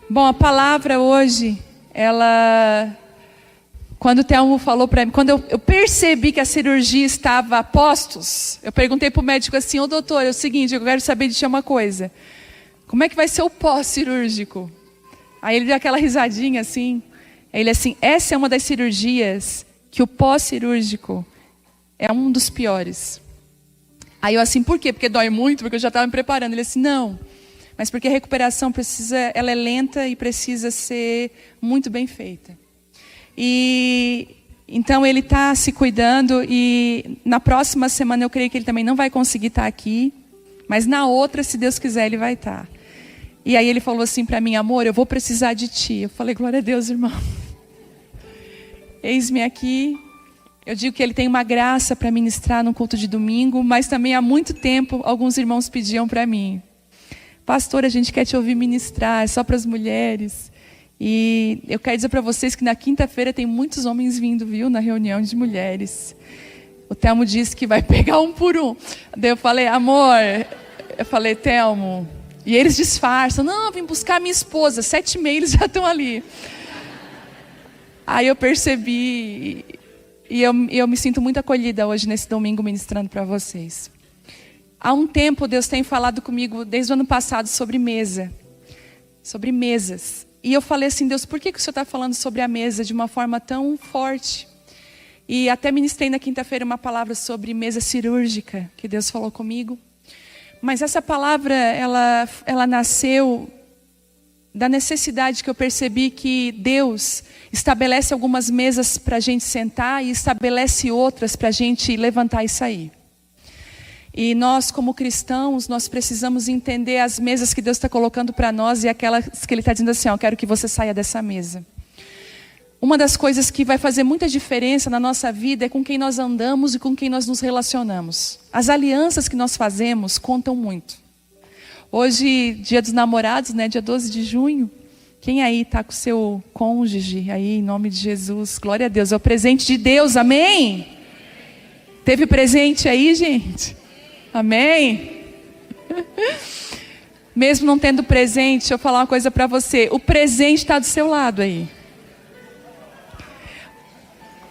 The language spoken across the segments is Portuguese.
Bom, a palavra hoje, quando o Telmo falou para mim, quando eu percebi que a cirurgia estava a postos, eu perguntei para o médico assim: ô doutor, é o seguinte, eu quero saber de ti uma coisa. Como é que vai ser o pós-cirúrgico? Aí ele deu aquela risadinha assim. Aí ele assim: essa é uma das cirurgias que o pós-cirúrgico é um dos piores. Aí eu assim: por quê? Porque dói muito? Porque eu já estava me preparando. Ele assim: não, mas porque a recuperação ela é lenta e precisa ser muito bem feita. E então ele está se cuidando e na próxima semana eu creio que ele também não vai conseguir estar aqui, mas na outra, se Deus quiser, ele vai estar. E aí ele falou assim para mim: amor, eu vou precisar de ti. Eu falei: glória a Deus, irmão. Eis-me aqui. Eu digo que ele tem uma graça para ministrar no culto de domingo, mas também há muito tempo alguns irmãos pediam para mim: pastor, a gente quer te ouvir ministrar, é só para as mulheres. E eu quero dizer para vocês que na quinta-feira tem muitos homens vindo, viu, na reunião de mulheres. O Telmo disse que vai pegar um por um. Daí eu falei: amor, Telmo, e eles disfarçam: não, eu vim buscar minha esposa, 7h30 eles já estão ali. Aí eu percebi, e eu me sinto muito acolhida hoje nesse domingo ministrando para vocês. Há um tempo Deus tem falado comigo, desde o ano passado, sobre mesa, sobre mesas. E eu falei assim: Deus, por que o Senhor está falando sobre a mesa de uma forma tão forte? E até ministrei na quinta-feira uma palavra sobre mesa cirúrgica, que Deus falou comigo. Mas essa palavra, ela nasceu da necessidade que eu percebi que Deus estabelece algumas mesas para a gente sentar e estabelece outras para a gente levantar e sair. E nós, como cristãos, nós precisamos entender as mesas que Deus está colocando para nós e aquelas que Ele está dizendo assim: ó, eu quero que você saia dessa mesa. Uma das coisas que vai fazer muita diferença na nossa vida é com quem nós andamos e com quem nós nos relacionamos. As alianças que nós fazemos contam muito. Hoje, dia dos namorados, né, dia 12 de junho. Quem aí está com o seu cônjuge aí, em nome de Jesus? Glória a Deus, é o presente de Deus, amém? Teve presente aí, gente? Amém? Mesmo não tendo presente, deixa eu falar uma coisa para você. O presente está do seu lado aí.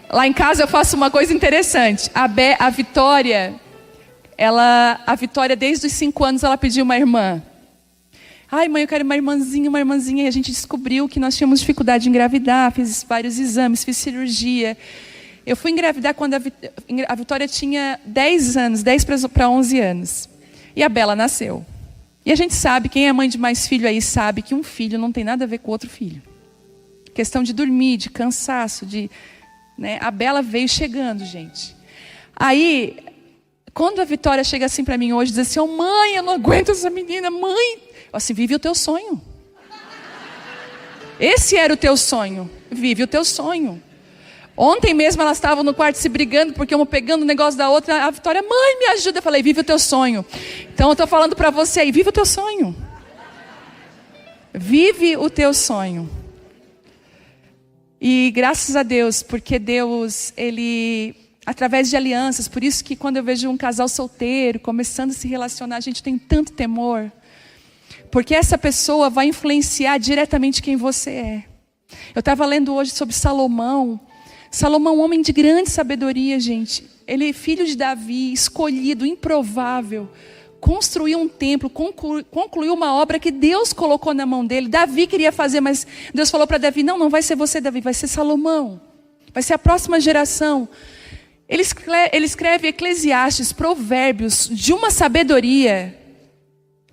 Lá em casa eu faço uma coisa interessante. A Vitória, desde os 5 anos, ela pediu uma irmã. Ai, mãe, eu quero uma irmãzinha, uma irmãzinha. E a gente descobriu que nós tínhamos dificuldade em engravidar. Fiz vários exames, fiz cirurgia. Eu fui engravidar quando a Vitória tinha 10 anos, 10 para 11 anos. E a Bela nasceu. E a gente sabe, quem é mãe de mais filho aí sabe que um filho não tem nada a ver com outro filho. Questão de dormir, de cansaço, né? A Bela veio chegando, gente. Aí, quando a Vitória chega assim para mim hoje, diz assim: oh, mãe, eu não aguento essa menina, mãe. Eu assim: vive o teu sonho. Esse era o teu sonho. Vive o teu sonho. Ontem mesmo elas estavam no quarto se brigando, porque uma pegando o negócio da outra. A Vitória: mãe, me ajuda. Eu falei: vive o teu sonho. Então eu estou falando para você aí: vive o teu sonho. Vive o teu sonho. E graças a Deus, porque Deus, Ele, através de alianças, por isso que quando eu vejo um casal solteiro começando a se relacionar, a gente tem tanto temor. Porque essa pessoa vai influenciar diretamente quem você é. Eu estava lendo hoje sobre Salomão. Salomão, um homem de grande sabedoria, gente. Ele é filho de Davi, escolhido, improvável. Construiu um templo, concluiu uma obra que Deus colocou na mão dele. Davi queria fazer, mas Deus falou para Davi: não vai ser você, Davi, vai ser Salomão. Vai ser a próxima geração. Ele escreve Eclesiastes, Provérbios, de uma sabedoria.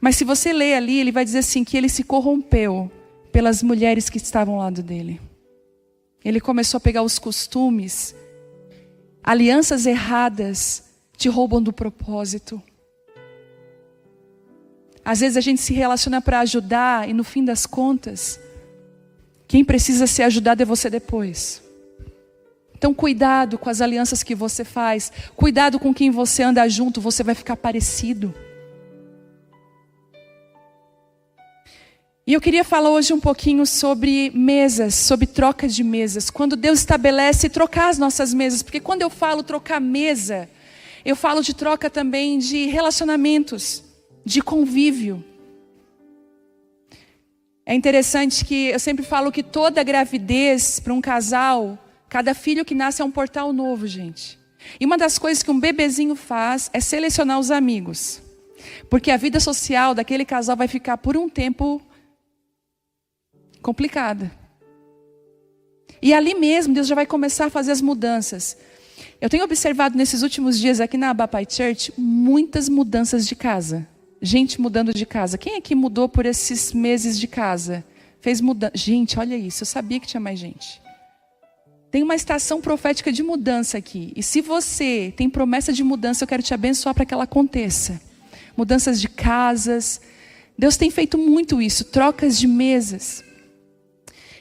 Mas se você ler ali, ele vai dizer assim, que ele se corrompeu pelas mulheres que estavam ao lado dele. Ele começou a pegar os costumes. Alianças erradas te roubam do propósito. Às vezes a gente se relaciona para ajudar e no fim das contas, quem precisa ser ajudado é você depois. Então cuidado com as alianças que você faz. Cuidado com quem você anda junto, você vai ficar parecido. E eu queria falar hoje um pouquinho sobre mesas, sobre troca de mesas. Quando Deus estabelece trocar as nossas mesas. Porque quando eu falo trocar mesa, eu falo de troca também de relacionamentos, de convívio. É interessante que eu sempre falo que toda gravidez para um casal, cada filho que nasce é um portal novo, gente. E uma das coisas que um bebezinho faz é selecionar os amigos. Porque a vida social daquele casal vai ficar por um tempo complicada. E ali mesmo Deus já vai começar a fazer as mudanças. Eu tenho observado nesses últimos dias aqui na Abapai Church muitas mudanças de casa. Gente mudando de casa. Quem aqui mudou por esses meses de casa? Fez mudança. Gente, olha isso. Eu sabia que tinha mais gente. Tem uma estação profética de mudança aqui. E se você tem promessa de mudança, eu quero te abençoar para que ela aconteça. Mudanças de casas. Deus tem feito muito isso. Trocas de mesas.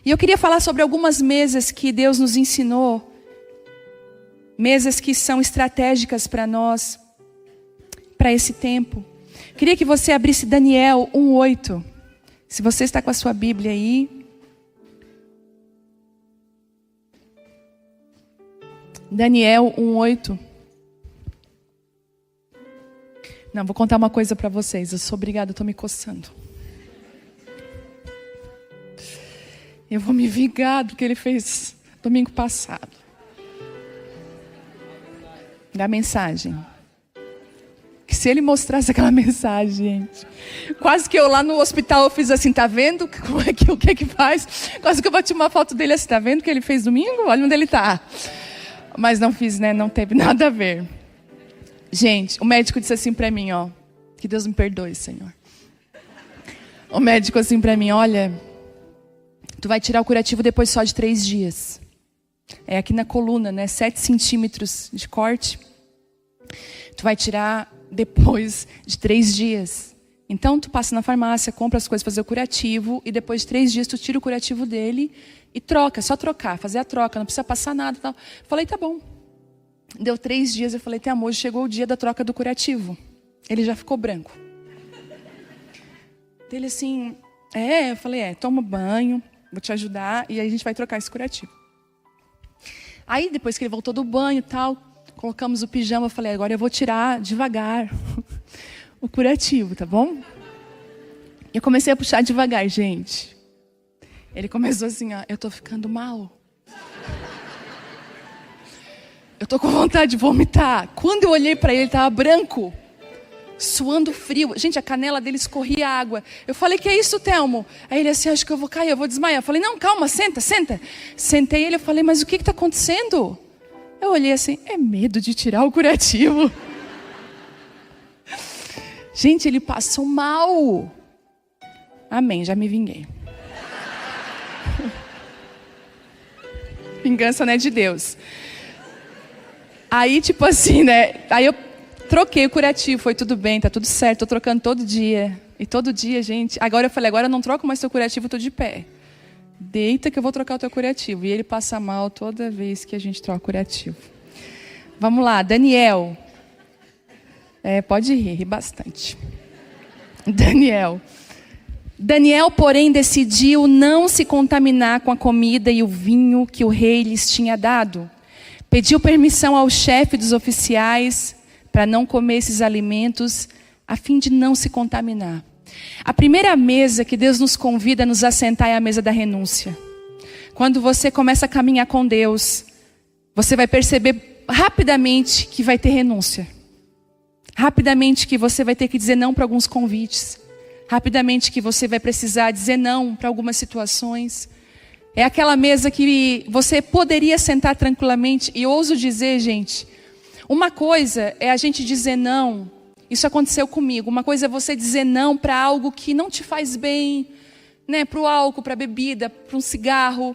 E eu queria falar sobre algumas mesas que Deus nos ensinou. Mesas que são estratégicas para nós. Para esse tempo. Queria que você abrisse Daniel 1:8. Se você está com a sua Bíblia aí. Daniel 1:8. Não, vou contar uma coisa para vocês. Eu sou obrigada, eu estou me coçando. Eu vou me vingar do que ele fez domingo passado. Da mensagem. Que se ele mostrasse aquela mensagem, gente. Quase que eu lá no hospital eu fiz assim, tá vendo? O que é que faz? Quase que eu bati uma foto dele assim, tá vendo o que ele fez domingo? Olha onde ele tá. Mas não fiz, né? Não teve nada a ver. Gente, o médico disse assim pra mim, ó. Que Deus me perdoe, Senhor. O médico assim pra mim, olha. Tu vai tirar o curativo depois só de 3 dias. É aqui na coluna, né? 7 centímetros de corte. Tu vai tirar depois de 3 dias. Então tu passa na farmácia, compra as coisas, fazer o curativo. E depois de 3 dias tu tira o curativo dele e troca, só trocar, fazer a troca. Não precisa passar nada e tal. Falei, tá bom. Deu 3 dias, eu falei, tem amor, chegou o dia da troca do curativo. Ele já ficou branco. Ele assim, eu falei, toma banho, vou te ajudar. E aí a gente vai trocar esse curativo. Aí depois que ele voltou do banho e tal, colocamos o pijama, eu falei, agora eu vou tirar devagar o curativo, tá bom? Eu comecei a puxar devagar, gente. Ele começou assim, ó, eu tô ficando mal. Eu tô com vontade de vomitar. Quando eu olhei para ele, ele tava branco, suando frio. Gente, a canela dele escorria água. Eu falei, que é isso, Telmo? Aí ele assim, acho que eu vou cair, eu vou desmaiar. Eu falei, não, calma, senta. Sentei ele, eu falei, mas o que está acontecendo? Eu olhei assim, é medo de tirar o curativo. Gente, ele passou mal. Amém, já me vinguei. Vingança não é de Deus. Aí, tipo assim, né? Aí eu troquei o curativo, foi tudo bem, tá tudo certo. Tô trocando todo dia. E todo dia, gente. Agora eu falei, agora eu não troco mais teu curativo, eu tô de pé. Deita que eu vou trocar o teu curativo. E ele passa mal toda vez que a gente troca o curativo. Vamos lá, Daniel. Pode rir bastante. Daniel, porém, decidiu não se contaminar com a comida e o vinho que o rei lhes tinha dado. Pediu permissão ao chefe dos oficiais para não comer esses alimentos, a fim de não se contaminar. A primeira mesa que Deus nos convida a nos assentar é a mesa da renúncia. Quando você começa a caminhar com Deus, você vai perceber rapidamente que vai ter renúncia. Rapidamente que você vai ter que dizer não para alguns convites. Rapidamente que você vai precisar dizer não para algumas situações. É aquela mesa que você poderia sentar tranquilamente. E ouso dizer, gente, uma coisa é a gente dizer não. Isso aconteceu comigo. Uma coisa é você dizer não para algo que não te faz bem, né? Para o álcool, para a bebida, para um cigarro,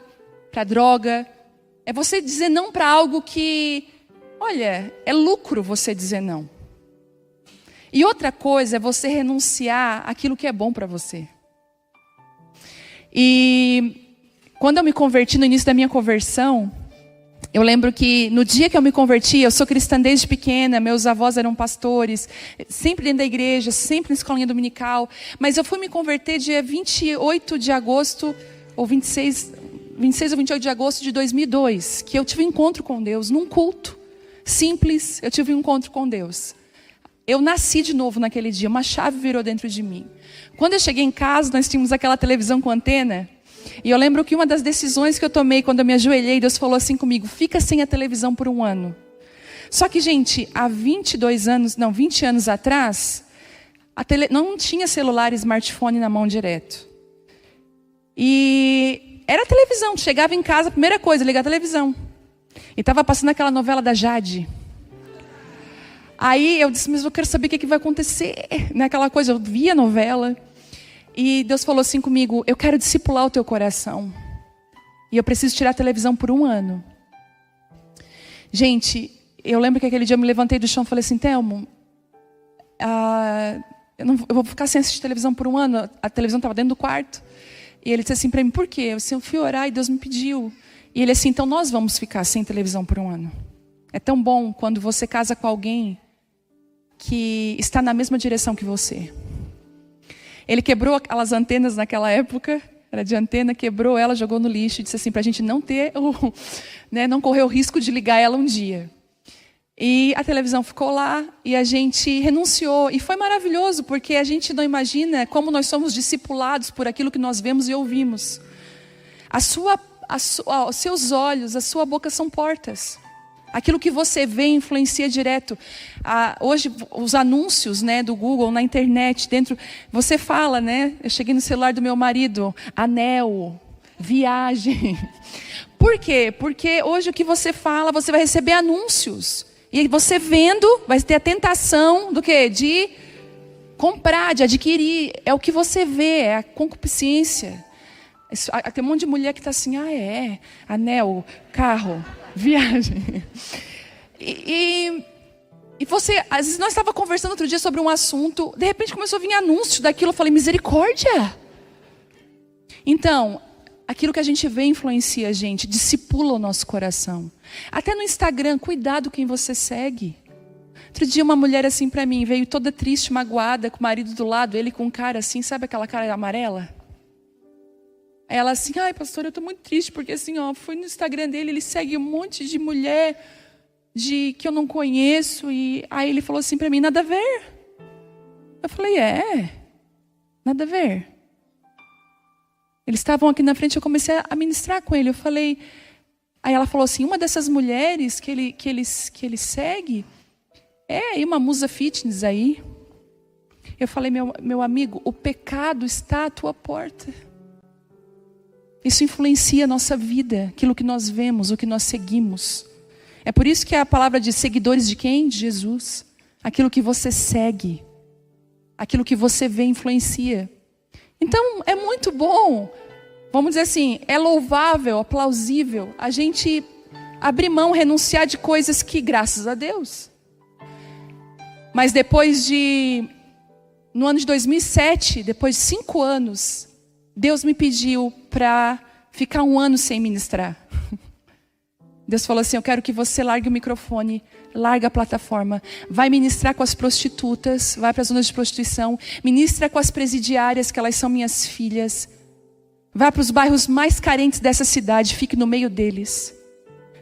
para a droga. É você dizer não para algo que, olha, é lucro você dizer não. E outra coisa é você renunciar àquilo que é bom para você. E quando eu me converti, no início da minha conversão, eu lembro que no dia que eu me converti, eu sou cristã desde pequena, meus avós eram pastores, sempre dentro da igreja, sempre na escolinha dominical. Mas eu fui me converter dia 28 de agosto, ou 26 ou 28 de agosto de 2002, que eu tive um encontro com Deus, num culto simples, eu tive um encontro com Deus. Eu nasci de novo naquele dia, uma chave virou dentro de mim. Quando eu cheguei em casa, nós tínhamos aquela televisão com antena. E eu lembro que uma das decisões que eu tomei quando eu me ajoelhei, Deus falou assim comigo: fica sem a televisão por 1 ano. Só que, gente, há 20 anos atrás, não tinha celular e smartphone na mão direto. E era a televisão. Chegava em casa, a primeira coisa, ligar a televisão. E estava passando aquela novela da Jade. Aí eu disse, mas eu quero saber o que vai acontecer. Naquela coisa, eu vi a novela. E Deus falou assim comigo: eu quero discipular o teu coração. E eu preciso tirar a televisão por 1 ano. Gente, eu lembro que aquele dia eu me levantei do chão e falei assim: Telmo, eu vou ficar sem assistir televisão por 1 ano. A televisão estava dentro do quarto. E ele disse assim para mim: por quê? Eu fui orar e Deus me pediu. E ele assim: então nós vamos ficar sem televisão por 1 ano. É tão bom quando você casa com alguém que está na mesma direção que você. Ele quebrou aquelas antenas naquela época, era de antena, quebrou ela, jogou no lixo e disse assim, para a gente não ter, não correr o risco de ligar ela um dia. E a televisão ficou lá e a gente renunciou. E foi maravilhoso, porque a gente não imagina como nós somos discipulados por aquilo que nós vemos e ouvimos. Os seus olhos, a sua boca são portas. Aquilo que você vê influencia direto. Hoje, os anúncios, do Google, na internet, você fala, eu cheguei no celular do meu marido, anel, viagem. Por quê? Porque hoje o que você fala, você vai receber anúncios. E você vendo, vai ter a tentação do quê? De comprar, de adquirir. É o que você vê, é a concupiscência. Tem um monte de mulher que está assim, anel, carro, viagem. E você, às vezes nós estávamos conversando outro dia sobre um assunto, de repente começou a vir anúncio daquilo, eu falei, misericórdia. Então, aquilo que a gente vê influencia a gente, discipula o nosso coração. Até no Instagram, cuidado quem você segue. Outro dia uma mulher assim para mim, veio toda triste, magoada, com o marido do lado, ele com um cara assim, sabe aquela cara amarela? Ela assim, pastora, eu estou muito triste, porque assim, fui no Instagram dele, ele segue um monte de mulher que eu não conheço, e aí ele falou assim para mim, nada a ver. Eu falei, nada a ver. Eles estavam aqui na frente, eu comecei a ministrar com ele, eu falei, aí ela falou assim, uma dessas mulheres que ele segue, aí uma musa fitness aí. Eu falei, meu amigo, o pecado está à tua porta. Isso influencia a nossa vida, aquilo que nós vemos, o que nós seguimos. É por isso que a palavra diz seguidores de quem? De Jesus. Aquilo que você segue, aquilo que você vê influencia. Então é muito bom, vamos dizer assim, é louvável, aplausível a gente abrir mão, renunciar de coisas que, graças a Deus. Mas no ano de 2007, depois de 5 anos, Deus me pediu para ficar 1 ano sem ministrar. Deus falou assim, eu quero que você largue o microfone, larga a plataforma, vai ministrar com as prostitutas, vai para as zonas de prostituição, ministra com as presidiárias, que elas são minhas filhas, vai para os bairros mais carentes dessa cidade, fique no meio deles.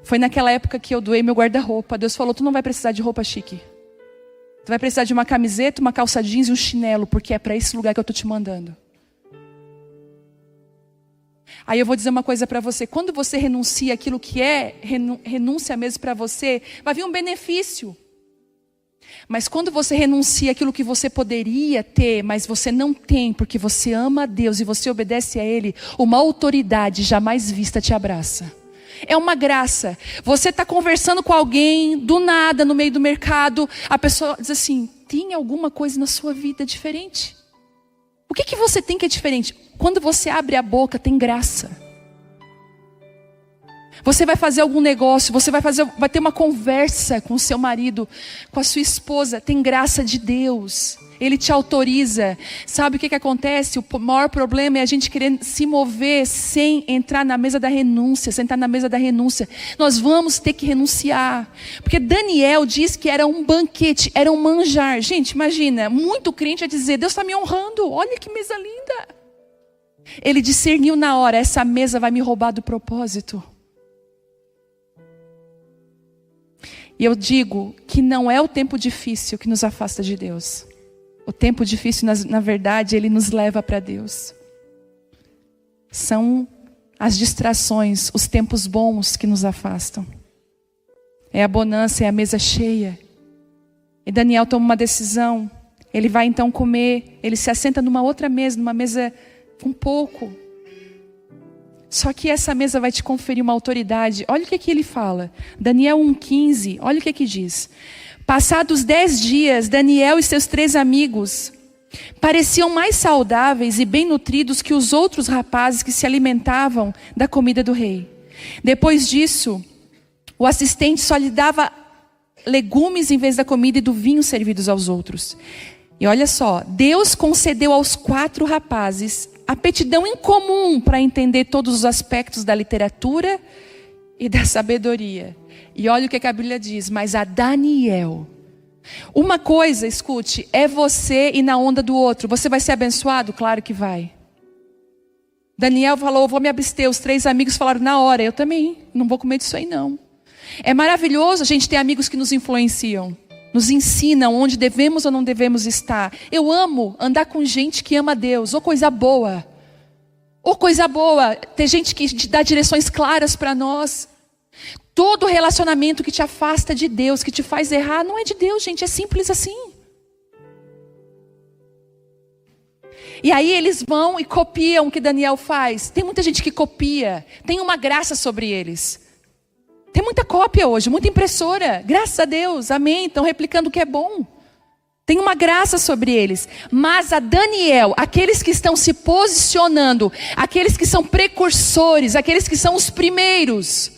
Foi naquela época que eu doei meu guarda-roupa. Deus falou, tu não vai precisar de roupa chique. Tu vai precisar de uma camiseta, uma calça jeans e um chinelo, porque é para esse lugar que eu estou te mandando. Aí eu vou dizer uma coisa para você, quando você renuncia aquilo que renúncia mesmo para você, vai vir um benefício. Mas quando você renuncia aquilo que você poderia ter, mas você não tem, porque você ama a Deus e você obedece a Ele, uma autoridade jamais vista te abraça. É uma graça. Você está conversando com alguém, do nada, no meio do mercado, a pessoa diz assim, tem alguma coisa na sua vida diferente? O que você tem que é diferente? Quando você abre a boca, tem graça. Você vai fazer algum negócio, vai ter uma conversa com o seu marido, com a sua esposa, tem graça de Deus. Ele te autoriza. Sabe o que acontece? O maior problema é a gente querer se mover sem entrar na mesa da renúncia, sentar na mesa da renúncia. Nós vamos ter que renunciar. Porque Daniel diz que era um banquete, era um manjar. Gente, imagina, muito crente vai dizer, Deus está me honrando, olha que mesa linda. Ele discerniu na hora, essa mesa vai me roubar do propósito. E eu digo que não é o tempo difícil que nos afasta de Deus. O tempo difícil, na verdade, ele nos leva para Deus. São as distrações, os tempos bons que nos afastam. É a bonança, é a mesa cheia. E Daniel toma uma decisão. Ele vai então comer, ele se assenta numa outra mesa, numa mesa com pouco. Só que essa mesa vai te conferir uma autoridade. Olha o que ele fala. Daniel 1,15, olha o que diz. Passados 10 dias, Daniel e seus 3 amigos pareciam mais saudáveis e bem nutridos que os outros rapazes que se alimentavam da comida do rei. Depois disso, o assistente só lhe dava legumes em vez da comida e do vinho servidos aos outros. E olha só, Deus concedeu aos 4 rapazes aptidão incomum para entender todos os aspectos da literatura e da sabedoria. E olha o que a Bíblia diz, mas a Daniel. Uma coisa, escute, é você ir na onda do outro. Você vai ser abençoado? Claro que vai. Daniel falou, vou me abster. Os 3 amigos falaram, na hora, eu também, não vou comer disso aí não. É maravilhoso a gente ter amigos que nos influenciam. Nos ensinam onde devemos ou não devemos estar. Eu amo andar com gente que ama Deus. Ou coisa boa. Ou coisa boa. Ter gente que te dá direções claras para nós. Todo relacionamento que te afasta de Deus, que te faz errar, não é de Deus, gente. É simples assim. E aí eles vão e copiam o que Daniel faz. Tem muita gente que copia. Tem uma graça sobre eles. Tem muita cópia hoje, muita impressora. Graças a Deus, amém. Estão replicando o que é bom. Tem uma graça sobre eles. Mas a Daniel, aqueles que estão se posicionando, aqueles que são precursores, aqueles que são os primeiros.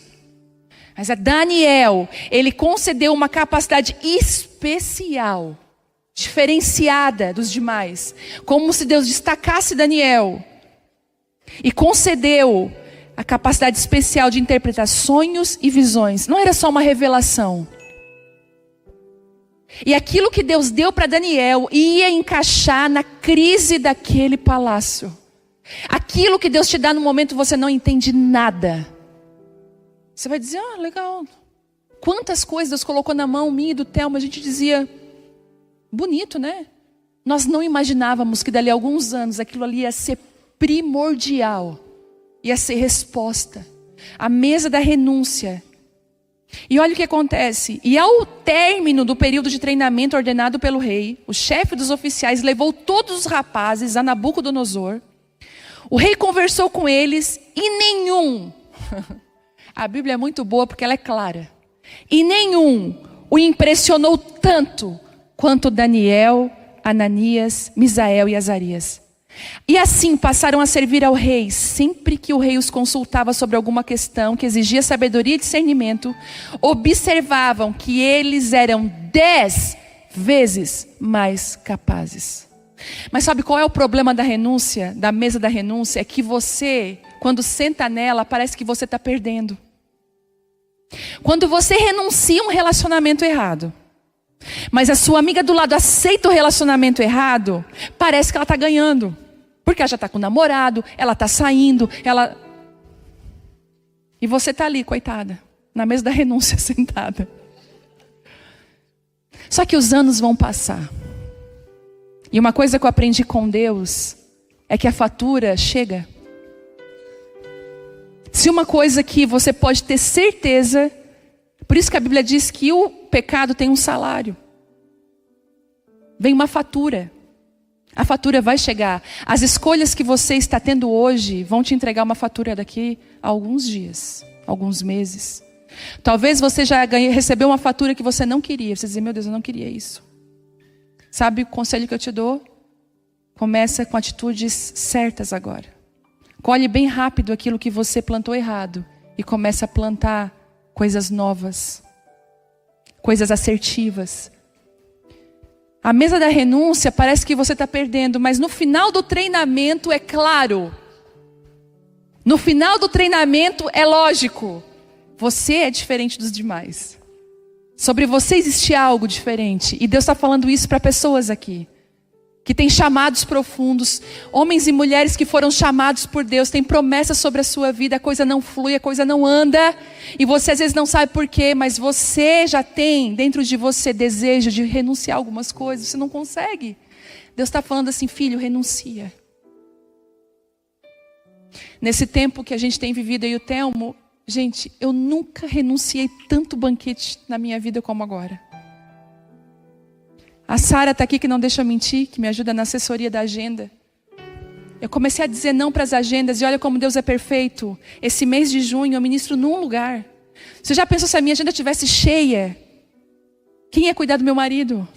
Mas a Daniel, ele concedeu uma capacidade especial, diferenciada dos demais. Como se Deus destacasse Daniel. E concedeu a capacidade especial de interpretar sonhos e visões. Não era só uma revelação. E aquilo que Deus deu para Daniel ia encaixar na crise daquele palácio. Aquilo que Deus te dá no momento você não entende nada. Você vai dizer, legal. Quantas coisas Deus colocou na mão minha e do Thelma. A gente dizia, bonito, né? Nós não imaginávamos que dali a alguns anos aquilo ali ia ser primordial. Ia ser resposta. A mesa da renúncia. E olha o que acontece. E ao término do período de treinamento ordenado pelo rei, o chefe dos oficiais levou todos os rapazes a Nabucodonosor. O rei conversou com eles e nenhum... A Bíblia é muito boa porque ela é clara. E nenhum o impressionou tanto quanto Daniel, Ananias, Misael e Azarias. E assim passaram a servir ao rei. Sempre que o rei os consultava sobre alguma questão que exigia sabedoria e discernimento, observavam que eles eram 10 vezes mais capazes. Mas sabe qual é o problema da renúncia, da mesa da renúncia? É que você, quando senta nela, parece que você está perdendo. Quando você renuncia a um relacionamento errado, mas a sua amiga do lado aceita o relacionamento errado, parece que ela está ganhando. Porque ela já está com o namorado, ela está saindo, E você está ali, coitada, na mesa da renúncia, sentada. Só que os anos vão passar. E uma coisa que eu aprendi com Deus é que a fatura chega. Se uma coisa que você pode ter certeza, por isso que a Bíblia diz que o pecado tem um salário. Vem uma fatura. A fatura vai chegar. As escolhas que você está tendo hoje vão te entregar uma fatura daqui a alguns dias, alguns meses. Talvez você já recebeu uma fatura que você não queria. Você diz, meu Deus, eu não queria isso. Sabe o conselho que eu te dou? Começa com atitudes certas agora. Colhe bem rápido aquilo que você plantou errado e começa a plantar coisas novas, coisas assertivas. A mesa da renúncia parece que você está perdendo, mas no final do treinamento é claro. No final do treinamento é lógico. Você é diferente dos demais. Sobre você existe algo diferente. E Deus está falando isso para pessoas aqui. que tem chamados profundos, homens e mulheres que foram chamados por Deus, tem promessas sobre a sua vida, a coisa não flui, a coisa não anda, e você às vezes não sabe por quê, mas você já tem dentro de você desejo de renunciar a algumas coisas, você não consegue. Deus está falando assim, filho, renuncia. Nesse tempo que a gente tem vivido aí, o Telmo, gente, eu nunca renunciei tanto banquete na minha vida como agora. A Sara está aqui que não deixa eu mentir, que me ajuda na assessoria da agenda. Eu comecei a dizer não para as agendas e olha como Deus é perfeito. Esse mês de junho eu ministro num lugar. Você já pensou se a minha agenda estivesse cheia? Quem ia cuidar do meu marido?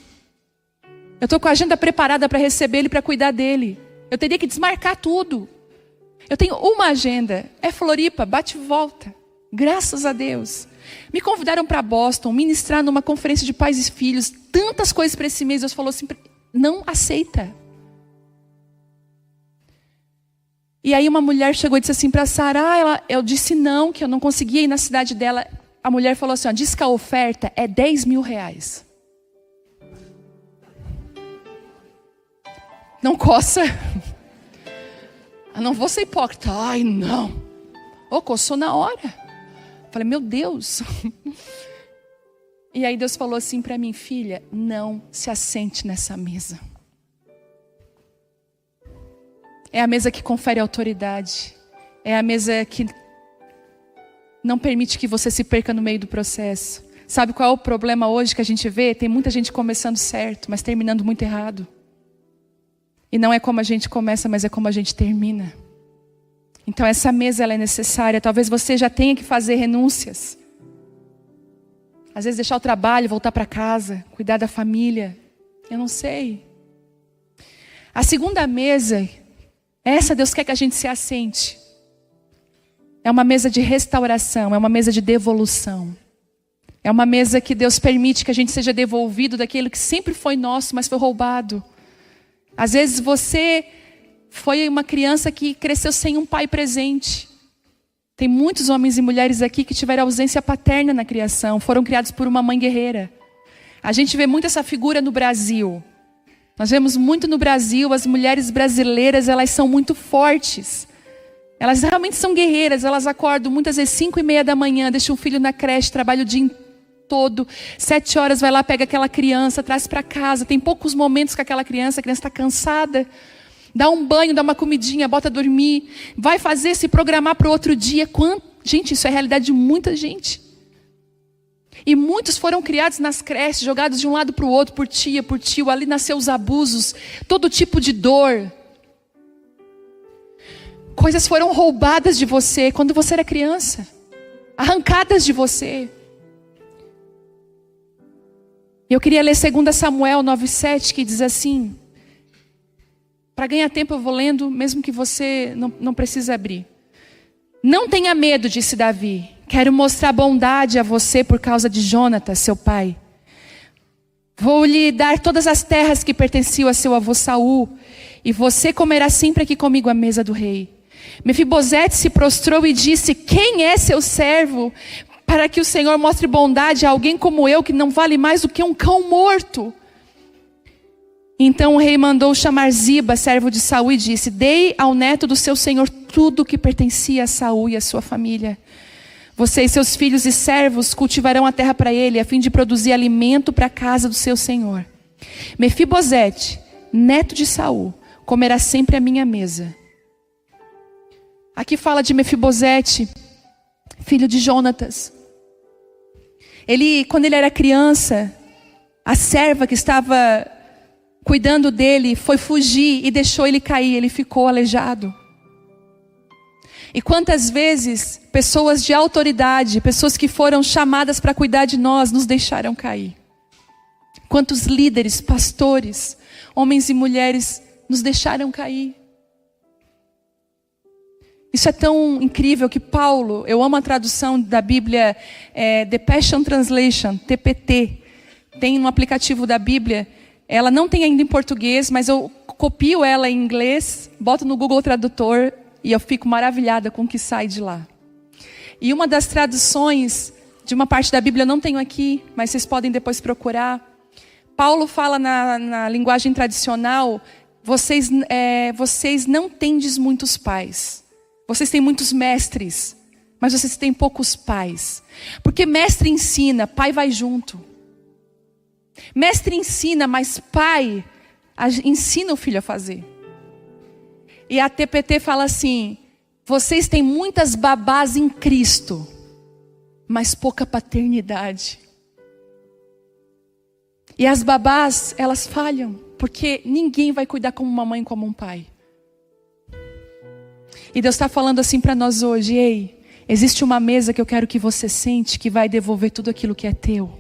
Eu estou com a agenda preparada para receber ele, para cuidar dele. Eu teria que desmarcar tudo. Eu tenho uma agenda, é Floripa, bate e volta. Graças a Deus. Me convidaram para Boston, ministrar numa conferência de pais e filhos. Tantas coisas para esse mês. Deus falou assim, não aceita. E aí uma mulher chegou e disse assim para Sara, eu disse não, que eu não conseguia ir na cidade dela. A mulher falou assim, diz que a oferta é 10 mil reais. Não coça. Eu não vou ser hipócrita. Ai, não. Coçou na hora. Falei, meu Deus. E aí Deus falou assim para mim, filha, não se assente nessa mesa. É a mesa que confere autoridade. É a mesa que não permite que você se perca no meio do processo. Sabe qual é o problema hoje que a gente vê? Tem muita gente começando certo, mas terminando muito errado. E não é como a gente começa, mas é como a gente termina. Então essa mesa ela é necessária. Talvez você já tenha que fazer renúncias. Às vezes deixar o trabalho, voltar para casa, cuidar da família. Eu não sei. A segunda mesa, essa Deus quer que a gente se assente. É uma mesa de restauração, é uma mesa de devolução. É uma mesa que Deus permite que a gente seja devolvido daquilo que sempre foi nosso, mas foi roubado. Às vezes você foi uma criança que cresceu sem um pai presente. Tem muitos homens e mulheres aqui que tiveram ausência paterna na criação. Foram criados por uma mãe guerreira. A gente vê muito essa figura no Brasil. Nós vemos muito no Brasil, as mulheres brasileiras, elas são muito fortes. Elas realmente são guerreiras. Elas acordam muitas vezes 5:30 da manhã, deixam o filho na creche, trabalham o dia todo. 7 horas vai lá, pega aquela criança, traz para casa. Tem poucos momentos com aquela criança, a criança está cansada. Dá um banho, dá uma comidinha, bota dormir. Vai fazer, se programar para o outro dia. Gente, isso é a realidade de muita gente. E muitos foram criados nas creches, jogados de um lado para o outro, por tia, por tio. Ali nasceu os abusos, todo tipo de dor. Coisas foram roubadas de você quando você era criança. Arrancadas de você. Eu queria ler 2 Samuel 9:7, que diz assim... Para ganhar tempo eu vou lendo, mesmo que você não precise abrir. Não tenha medo, disse Davi. Quero mostrar bondade a você por causa de Jonatas, seu pai. Vou lhe dar todas as terras que pertenciam a seu avô Saul. E você comerá sempre aqui comigo à mesa do rei. Mefibosete se prostrou e disse, quem é seu servo? Para que o Senhor mostre bondade a alguém como eu, que não vale mais do que um cão morto. Então o rei mandou chamar Ziba, servo de Saul, e disse, dei ao neto do seu senhor tudo que pertencia a Saul e a sua família. Você e seus filhos e servos cultivarão a terra para ele, a fim de produzir alimento para a casa do seu senhor. Mefibosete, neto de Saul, comerá sempre à minha mesa. Aqui fala de Mefibosete, filho de Jonatas. Quando ele era criança, a serva que estava cuidando dele foi fugir e deixou ele cair, ele ficou aleijado. E quantas vezes pessoas de autoridade, pessoas que foram chamadas para cuidar de nós, nos deixaram cair. Quantos líderes, pastores, homens e mulheres nos deixaram cair. Isso é tão incrível que Paulo, eu amo a tradução da Bíblia, The Passion Translation, TPT, tem um aplicativo da Bíblia. Ela não tem ainda em português, mas eu copio ela em inglês, boto no Google Tradutor e eu fico maravilhada com o que sai de lá. E uma das traduções de uma parte da Bíblia eu não tenho aqui, mas vocês podem depois procurar. Paulo fala na linguagem tradicional vocês não tendes muitos pais. Vocês têm muitos mestres, mas vocês têm poucos pais. Porque mestre ensina, pai vai junto. Mestre ensina, mas pai ensina o filho a fazer. E a TPT fala assim: vocês têm muitas babás em Cristo, mas pouca paternidade. E as babás, elas falham, porque ninguém vai cuidar como uma mãe, como um pai. E Deus está falando assim para nós hoje: ei, existe uma mesa que eu quero que você sente, que vai devolver tudo aquilo que é teu.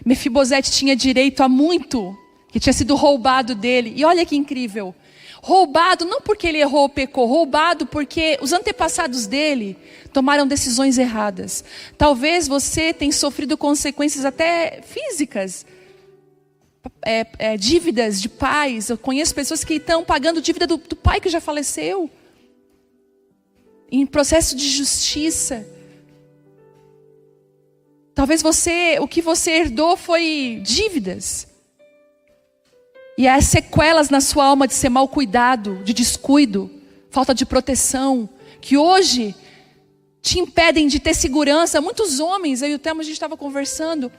Mefibosete tinha direito a muito, que tinha sido roubado dele. E olha que incrível. Roubado não porque ele errou ou pecou, roubado porque os antepassados dele tomaram decisões erradas. Talvez você tenha sofrido consequências até físicas. Dívidas de pais. Eu conheço pessoas que estão pagando dívida do pai que já faleceu. Em processo de justiça. Talvez o que você herdou foi dívidas. E há sequelas na sua alma de ser mal cuidado, de descuido, falta de proteção, que hoje te impedem de ter segurança. Muitos homens, eu e o Thelma, a gente estava conversando,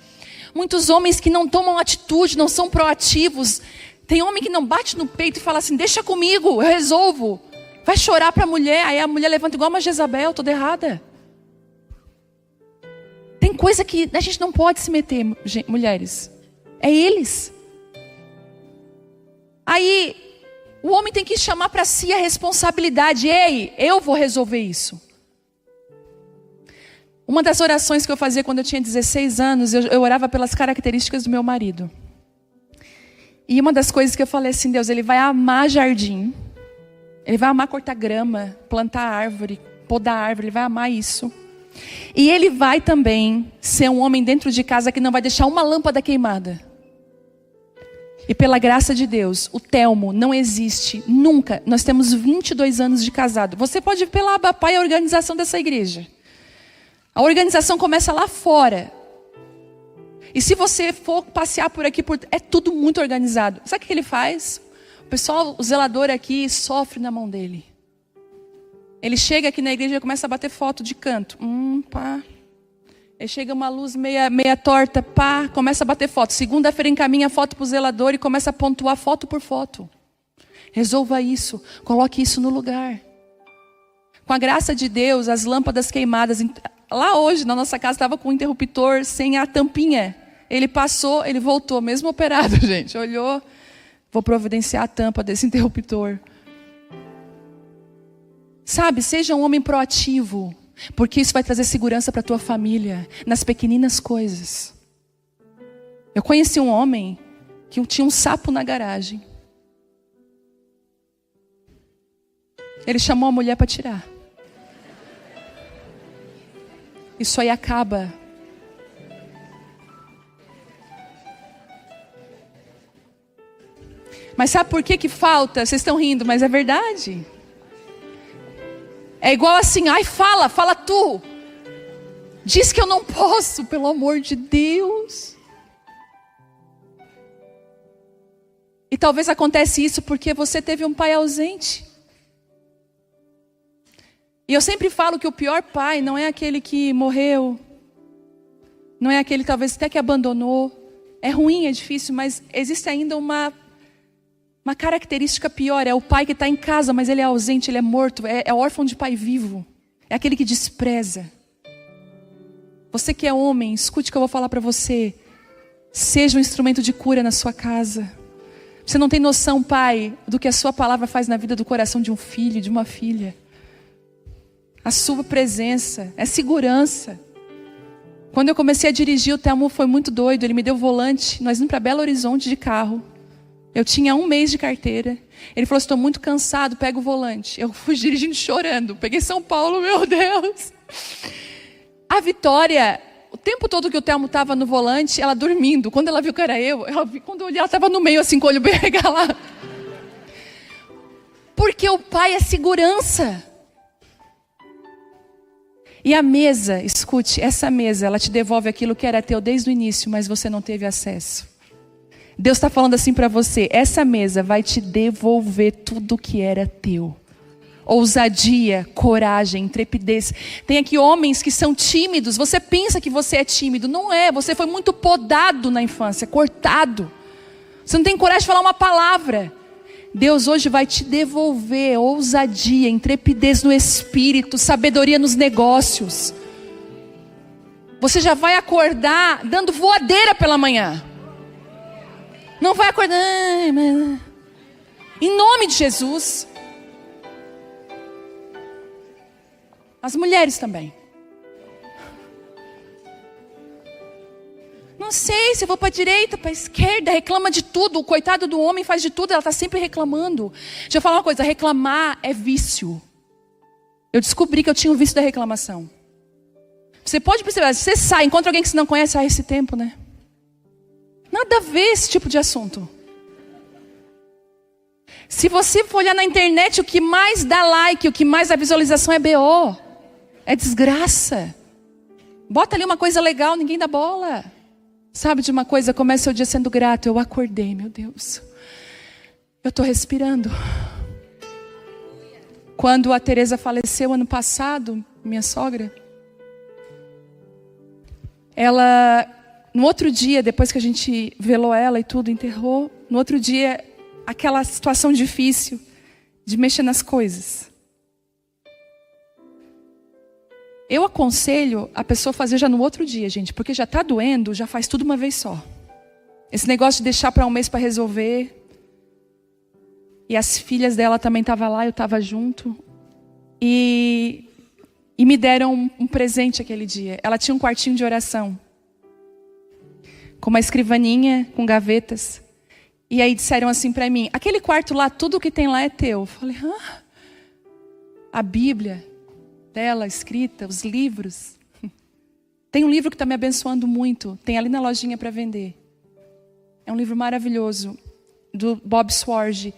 muitos homens que não tomam atitude, não são proativos. Tem homem que não bate no peito e fala assim: deixa comigo, eu resolvo. Vai chorar para a mulher, aí a mulher levanta igual uma Jezabel, toda errada. Tem coisa que a gente não pode se meter, mulheres. É eles. Aí, o homem tem que chamar para si a responsabilidade. Ei, eu vou resolver isso. Uma das orações que eu fazia quando eu tinha 16 anos, eu orava pelas características do meu marido. E uma das coisas que eu falei assim: Deus, ele vai amar jardim. Ele vai amar cortar grama, plantar árvore, podar árvore, ele vai amar isso. E ele vai também ser um homem dentro de casa que não vai deixar uma lâmpada queimada. E pela graça de Deus, o Telmo não existe nunca. Nós temos 22 anos de casado. Você pode ver pela Abapai a organização dessa igreja. A organização começa lá fora. E se você for passear por aqui, é tudo muito organizado. Sabe o que ele faz? O pessoal, o zelador aqui, sofre na mão dele. Ele chega aqui na igreja e começa a bater foto de canto. Pá. Aí chega uma luz meia torta, pá, começa a bater foto. Segunda-feira encaminha a foto para o zelador e começa a pontuar foto por foto. Resolva isso, coloque isso no lugar. Com a graça de Deus, as lâmpadas queimadas. Lá hoje, na nossa casa, estava com o interruptor sem a tampinha. Ele passou, ele voltou, mesmo operado, gente. Olhou, vou providenciar a tampa desse interruptor. Sabe, seja um homem proativo. Porque isso vai trazer segurança para a tua família, nas pequeninas coisas. Eu conheci um homem que tinha um sapo na garagem. Ele chamou a mulher para tirar. Isso aí acaba. Mas sabe por que falta? Vocês estão rindo, mas é verdade. É igual assim: ai, fala tu. Diz que eu não posso, pelo amor de Deus. E talvez acontece isso porque você teve um pai ausente. E eu sempre falo que o pior pai não é aquele que morreu. Não é aquele talvez até que abandonou. É ruim, é difícil, mas existe ainda uma característica pior. É o pai que está em casa, mas ele é ausente, ele é morto. É órfão de pai vivo. É aquele que despreza. Você que é homem, escute o que eu vou falar para você. Seja um instrumento de cura na sua casa. Você não tem noção, pai, do que a sua palavra faz na vida do coração de um filho, de uma filha. A sua presença é segurança. Quando eu comecei a dirigir, o Telmo foi muito doido. Ele me deu o volante. Nós íamos para Belo Horizonte de carro. Eu tinha 1 mês de carteira. Ele falou: estou muito cansado, pega o volante. Eu fui dirigindo chorando. Peguei São Paulo, meu Deus. A Vitória, o tempo todo que o Telmo estava no volante, ela dormindo. Quando ela viu que era quando eu olhei, ela estava no meio, assim, com o olho bem regalado. Porque o pai é segurança. E a mesa, escute, essa mesa, ela te devolve aquilo que era teu desde o início, mas você não teve acesso. Deus está falando assim para você: essa mesa vai te devolver tudo que era teu. Ousadia, coragem, intrepidez. Tem aqui homens que são tímidos. Você pensa que você é tímido. Não é, você foi muito podado na infância, cortado. Você não tem coragem de falar uma palavra. Deus hoje vai te devolver ousadia, intrepidez no espírito, sabedoria nos negócios. Você já vai acordar dando voadeira pela manhã. Não vai acordar. Em nome de Jesus. As mulheres também. Não sei se eu vou para a direita, para a esquerda, reclama de tudo. O coitado do homem faz de tudo, ela está sempre reclamando. Deixa eu falar uma coisa, reclamar é vício. Eu descobri que eu tinha um vício da reclamação. Você pode perceber, você sai, encontra alguém que você não conhece, esse tempo, né? Nada a ver esse tipo de assunto. Se você for olhar na internet, o que mais dá like, o que mais dá visualização é BO. É desgraça. Bota ali uma coisa legal, ninguém dá bola. Sabe de uma coisa, começa o dia sendo grato. Eu acordei, meu Deus. Eu estou respirando. Quando a Teresa faleceu ano passado, minha sogra, ela, no outro dia, depois que a gente velou ela e tudo, enterrou, no outro dia, aquela situação difícil de mexer nas coisas. Eu aconselho a pessoa fazer já no outro dia, gente, porque já está doendo, já faz tudo uma vez só. Esse negócio de deixar para um mês para resolver. E as filhas dela também estavam lá, eu estava junto. E me deram um presente aquele dia. Ela tinha um quartinho de oração. Com uma escrivaninha, com gavetas. E aí disseram assim para mim: aquele quarto lá, tudo que tem lá é teu. Eu falei: a Bíblia dela escrita, os livros. Tem um livro que está me abençoando muito. Tem ali na lojinha para vender. É um livro maravilhoso. Do Bob Sworge.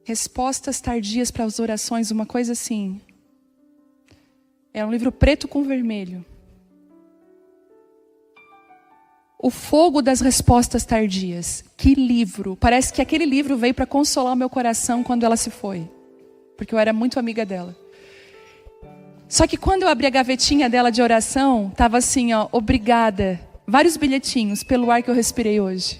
Respostas tardias para as orações, uma coisa assim. É um livro preto com vermelho. O fogo das respostas tardias. Que livro. Parece que aquele livro veio para consolar o meu coração quando ela se foi. Porque eu era muito amiga dela. Só que quando eu abri a gavetinha dela de oração, estava assim, ó: obrigada. Vários bilhetinhos pelo ar que eu respirei hoje.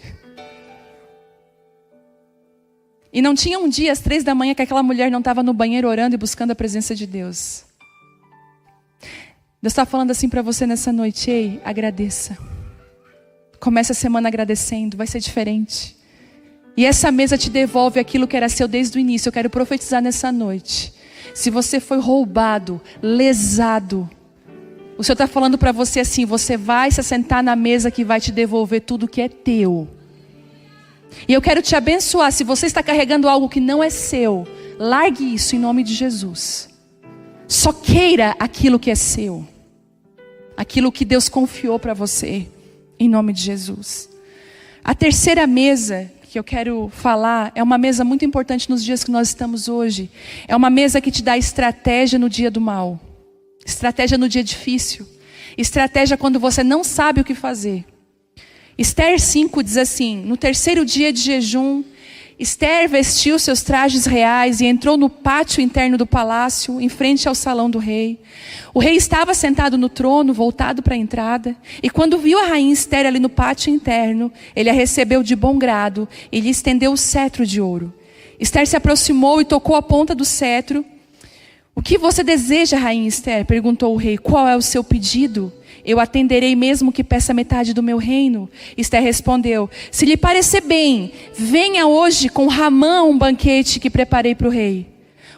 E não tinha um dia às 3 da manhã que aquela mulher não estava no banheiro orando e buscando a presença de Deus. Deus está falando assim para você nessa noite: ei, agradeça. Comece a semana agradecendo, vai ser diferente. E essa mesa te devolve aquilo que era seu desde o início. Eu quero profetizar nessa noite. Se você foi roubado, lesado, o Senhor está falando para você assim: você vai se assentar na mesa que vai te devolver tudo que é teu. E eu quero te abençoar. Se você está carregando algo que não é seu, largue isso em nome de Jesus. Só queira aquilo que é seu. Aquilo que Deus confiou para você, em nome de Jesus. A terceira mesa que eu quero falar é uma mesa muito importante nos dias que nós estamos hoje. É uma mesa que te dá estratégia no dia do mal. Estratégia no dia difícil. Estratégia quando você não sabe o que fazer. Esther 5 diz assim: no terceiro dia de jejum, Esther vestiu seus trajes reais e entrou no pátio interno do palácio, em frente ao salão do rei. O rei estava sentado no trono, voltado para a entrada. E quando viu a rainha Esther ali no pátio interno, ele a recebeu de bom grado e lhe estendeu o cetro de ouro. Esther se aproximou e tocou a ponta do cetro. O que você deseja, rainha Esther? Perguntou o rei. Qual é o seu pedido? Eu atenderei mesmo que peça metade do meu reino. Esther respondeu: se lhe parecer bem, venha hoje com Ramã um banquete que preparei para o rei.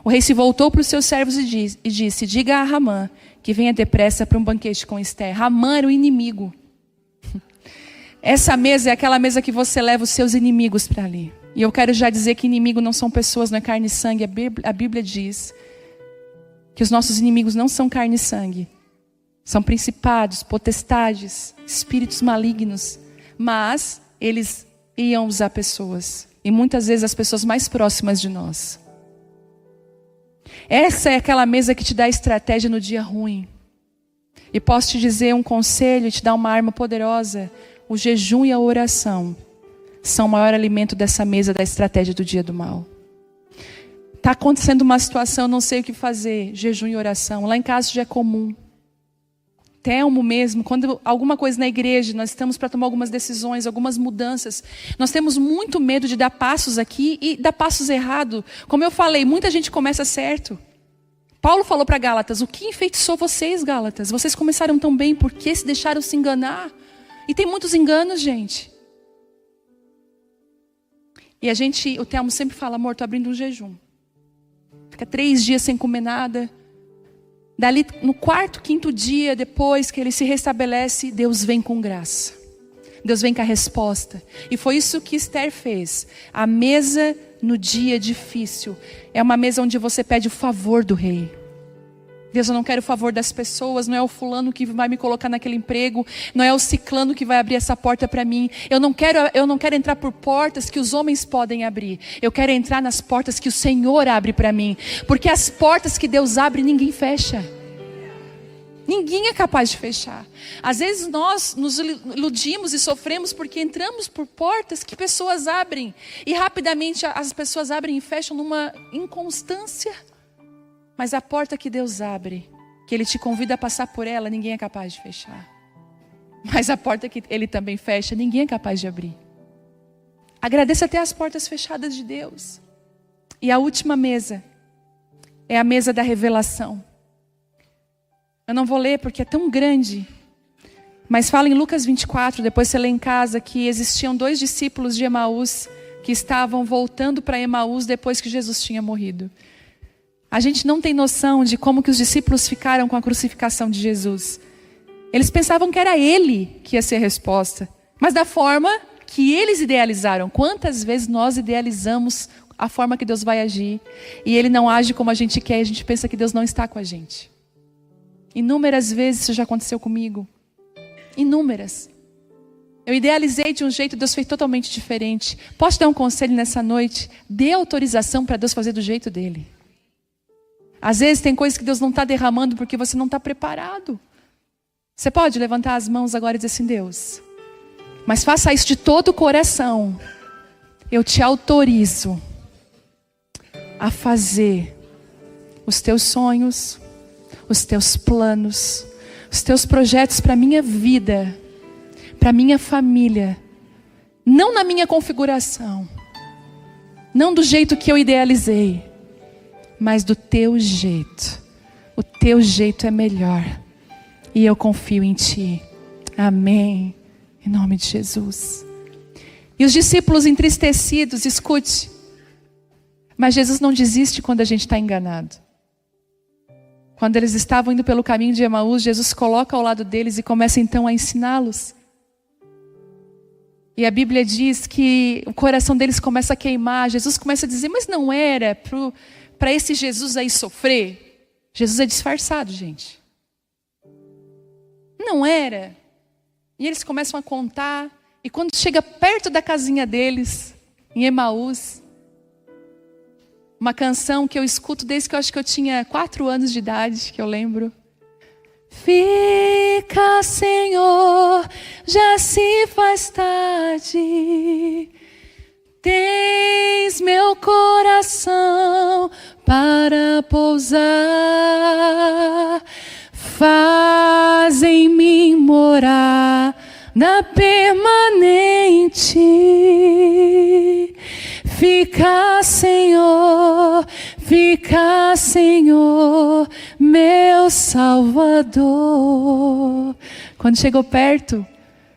O rei se voltou para os seus servos e disse: diga a Ramã que venha depressa para um banquete com Esther. Ramã era o inimigo. Essa mesa é aquela mesa que você leva os seus inimigos para ali. E eu quero já dizer que inimigo não são pessoas, não é carne e sangue. A Bíblia diz que os nossos inimigos não são carne e sangue. São principados, potestades, espíritos malignos. Mas eles iam usar pessoas. E muitas vezes as pessoas mais próximas de nós. Essa é aquela mesa que te dá estratégia no dia ruim. E posso te dizer um conselho, te dar uma arma poderosa. o jejum e a oração são o maior alimento dessa mesa da estratégia do dia do mal. Está acontecendo uma situação, eu não sei o que fazer, jejum e oração. Lá em casa já é comum. Telmo mesmo, quando alguma coisa na igreja, nós estamos para tomar algumas decisões, algumas mudanças. Nós temos muito medo de dar passos aqui e dar passos errados. Como eu falei, muita gente começa certo. Paulo falou para Gálatas, o que enfeitiçou vocês, Gálatas? Vocês começaram tão bem, por que se deixaram se enganar? E tem muitos enganos, gente. E o Telmo sempre fala, amor, estou abrindo um jejum. Fica 3 dias sem comer nada. Dali, no 4º, 5º dia, depois que ele se restabelece, Deus vem com graça. Deus vem com a resposta. E foi isso que Esther fez. A mesa no dia difícil é uma mesa onde você pede o favor do rei. Deus, eu não quero o favor das pessoas, não é o fulano que vai me colocar naquele emprego, não é o ciclano que vai abrir essa porta para mim. Eu não quero entrar por portas que os homens podem abrir. Eu quero entrar nas portas que o Senhor abre para mim. Porque as portas que Deus abre, ninguém fecha. Ninguém é capaz de fechar. Às vezes nós nos iludimos e sofremos porque entramos por portas que pessoas abrem. E rapidamente as pessoas abrem e fecham numa inconstância. Mas a porta que Deus abre, que Ele te convida a passar por ela, ninguém é capaz de fechar. Mas a porta que Ele também fecha, ninguém é capaz de abrir. Agradeça até as portas fechadas de Deus. E a última mesa é a mesa da revelação. Eu não vou ler porque é tão grande. Mas fala em Lucas 24, depois você lê em casa, que existiam 2 discípulos de Emaús que estavam voltando para Emaús depois que Jesus tinha morrido. A gente não tem noção de como que os discípulos ficaram com a crucificação de Jesus. Eles pensavam que era Ele que ia ser a resposta. Mas da forma que eles idealizaram. Quantas vezes nós idealizamos a forma que Deus vai agir. E Ele não age como a gente quer. E a gente pensa que Deus não está com a gente. Inúmeras vezes isso já aconteceu comigo. Inúmeras. Eu idealizei de um jeito, Deus fez totalmente diferente. Posso dar um conselho nessa noite? Dê autorização para Deus fazer do jeito dEle. Às vezes tem coisas que Deus não está derramando porque você não está preparado. Você pode levantar as mãos agora e dizer assim, Deus, mas faça isso de todo o coração. Eu te autorizo a fazer os teus sonhos, os teus planos, os teus projetos para a minha vida, para a minha família. Não na minha configuração, não do jeito que eu idealizei, mas do teu jeito. O teu jeito é melhor. E eu confio em ti. Amém. Em nome de Jesus. E os discípulos entristecidos, escute. Mas Jesus não desiste quando a gente está enganado. Quando eles estavam indo pelo caminho de Emaús, Jesus coloca ao lado deles e começa então a ensiná-los. E a Bíblia diz que o coração deles começa a queimar. Jesus começa a dizer, mas não era para esse Jesus aí sofrer? Jesus é disfarçado, gente. Não era. E eles começam a contar. E quando chega perto da casinha deles, em Emaús, uma canção que eu escuto desde que eu acho que eu tinha 4 anos de idade, que eu lembro. Fica, Senhor, já se faz tarde. Tens meu coração para pousar. Faz em mim morar na permanente. Fica, Senhor, meu Salvador. Quando chegou perto,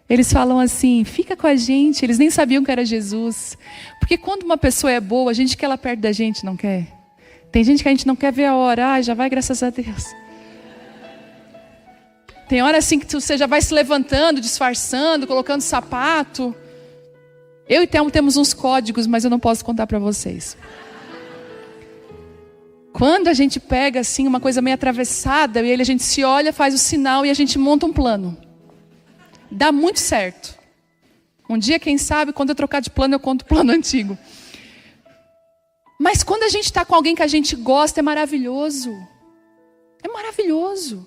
eles falam assim, fica com a gente. Eles nem sabiam que era Jesus. Porque quando uma pessoa é boa, a gente quer ela perto da gente, não quer? Tem gente que a gente não quer ver a hora. Ai, já vai, graças a Deus. Tem hora assim que você já vai se levantando, disfarçando, colocando sapato. Eu e Telmo temos uns códigos, mas eu não posso contar para vocês. Quando a gente pega assim uma coisa meio atravessada, e a gente se olha, faz o sinal e a gente monta um plano. Dá muito certo. Um dia, quem sabe, quando eu trocar de plano, eu conto o plano antigo. Mas quando a gente está com alguém que a gente gosta, é maravilhoso. É maravilhoso.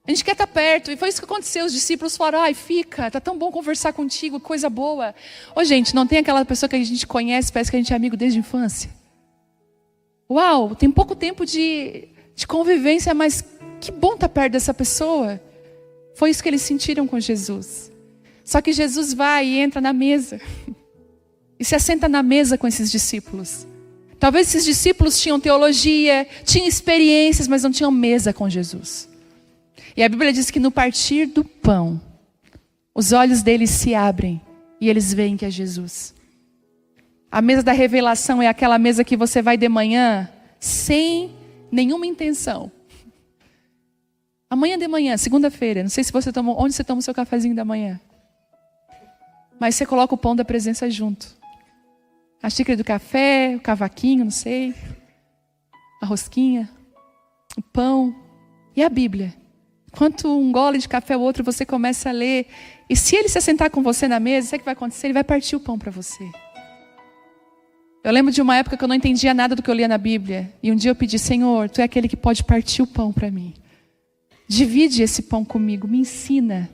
A gente quer estar perto. E foi isso que aconteceu. Os discípulos falaram, ai, fica, tá tão bom conversar contigo, coisa boa. Ô, gente, não tem aquela pessoa que a gente conhece, parece que a gente é amigo desde a infância? Uau, tem pouco tempo de convivência, mas que bom estar perto dessa pessoa. Foi isso que eles sentiram com Jesus. Só que Jesus vai e entra na mesa. E se assenta na mesa com esses discípulos. Talvez esses discípulos tinham teologia, tinham experiências, mas não tinham mesa com Jesus. E a Bíblia diz que no partir do pão, os olhos deles se abrem e eles veem que é Jesus. A mesa da revelação é aquela mesa que você vai de manhã sem nenhuma intenção. Amanhã de manhã, segunda-feira, não sei se você tomou, onde você toma o seu cafezinho da manhã. Mas você coloca o pão da presença junto. A xícara do café, o cavaquinho, não sei. A rosquinha, o pão e a Bíblia. Enquanto um gole de café ou outro, você começa a ler. E se ele se assentar com você na mesa, sabe o que vai acontecer? Ele vai partir o pão para você. Eu lembro de uma época que eu não entendia nada do que eu lia na Bíblia. E um dia eu pedi, Senhor, Tu é aquele que pode partir o pão para mim. Divide esse pão comigo, me ensina.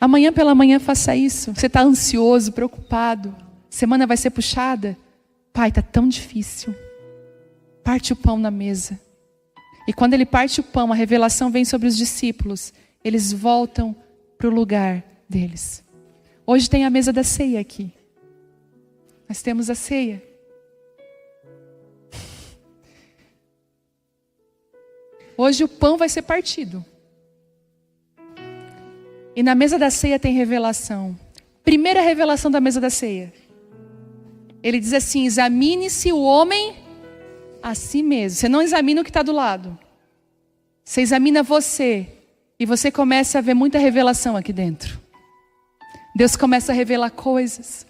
Amanhã pela manhã faça isso. Você está ansioso, preocupado. Semana vai ser puxada. Pai, está tão difícil. Parte o pão na mesa. E quando ele parte o pão, a revelação vem sobre os discípulos. Eles voltam para o lugar deles. Hoje tem a mesa da ceia aqui. Nós temos a ceia. Hoje o pão vai ser partido. E na mesa da ceia tem revelação. Primeira revelação da mesa da ceia. Ele diz assim, examine-se o homem a si mesmo. Você não examina o que está do lado. Você examina você. E você começa a ver muita revelação aqui dentro. Deus começa a revelar coisas.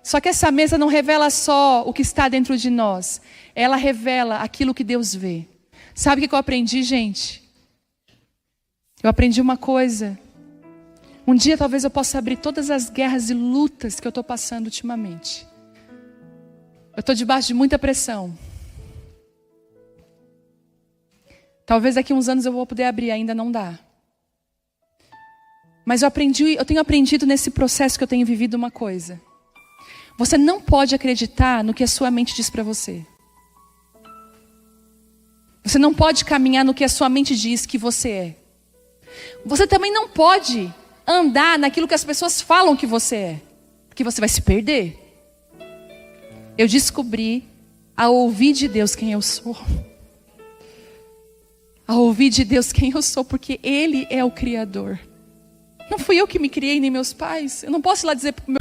Só que essa mesa não revela só o que está dentro de nós. Ela revela aquilo que Deus vê. Sabe o que eu aprendi, gente? Eu aprendi uma coisa. Um dia talvez eu possa abrir todas as guerras e lutas que eu estou passando ultimamente. Eu estou debaixo de muita pressão. Talvez daqui a uns anos eu vou poder abrir, ainda não dá. Mas eu tenho aprendido nesse processo que eu tenho vivido uma coisa. Você não pode acreditar no que a sua mente diz para você. Você não pode caminhar no que a sua mente diz que você é. Você também não pode andar naquilo que as pessoas falam que você é. Porque você vai se perder. Eu descobri, a ouvir de Deus quem eu sou. A ouvir de Deus quem eu sou, porque Ele é o Criador. Não fui eu que me criei, nem meus pais. Eu não posso ir lá dizer pro meu...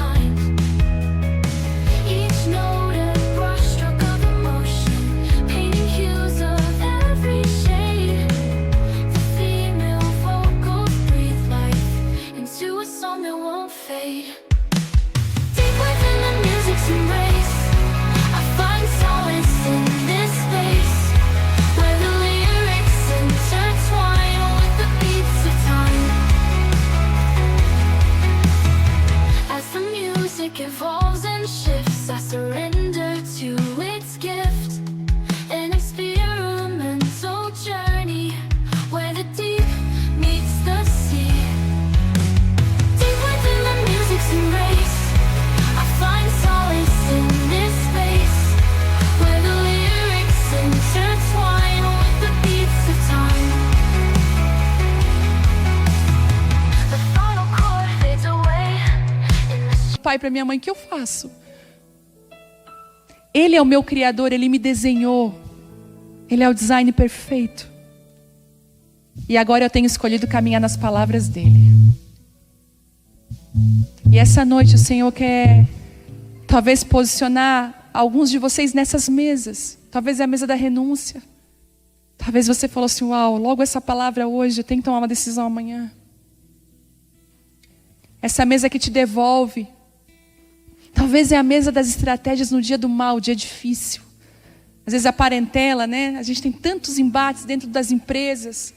Evolves and shifts, I surrender to its gift. An experimental journey where the deep meets the sea. Deep within the music's embrace, I find solace in this space where the lyrics intertwine with the beats of time. The final chord fades away in the Pai, para minha mãe, o que eu faço? Ele é o meu Criador, Ele me desenhou. Ele é o design perfeito. E agora eu tenho escolhido caminhar nas palavras dEle. E essa noite o Senhor quer talvez posicionar alguns de vocês nessas mesas. Talvez é a mesa da renúncia. Talvez você falou assim, uau, logo essa palavra hoje, eu tenho que tomar uma decisão amanhã. Essa mesa que te devolve. Talvez é a mesa das estratégias no dia do mal, dia difícil. Às vezes a parentela, né? A gente tem tantos embates dentro das empresas.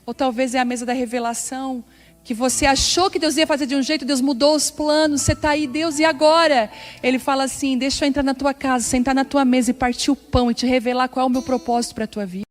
Ou talvez é a mesa da revelação, que você achou que Deus ia fazer de um jeito, Deus mudou os planos, você está aí, Deus, e agora? Ele fala assim, deixa eu entrar na tua casa, sentar na tua mesa e partir o pão e te revelar qual é o meu propósito para a tua vida.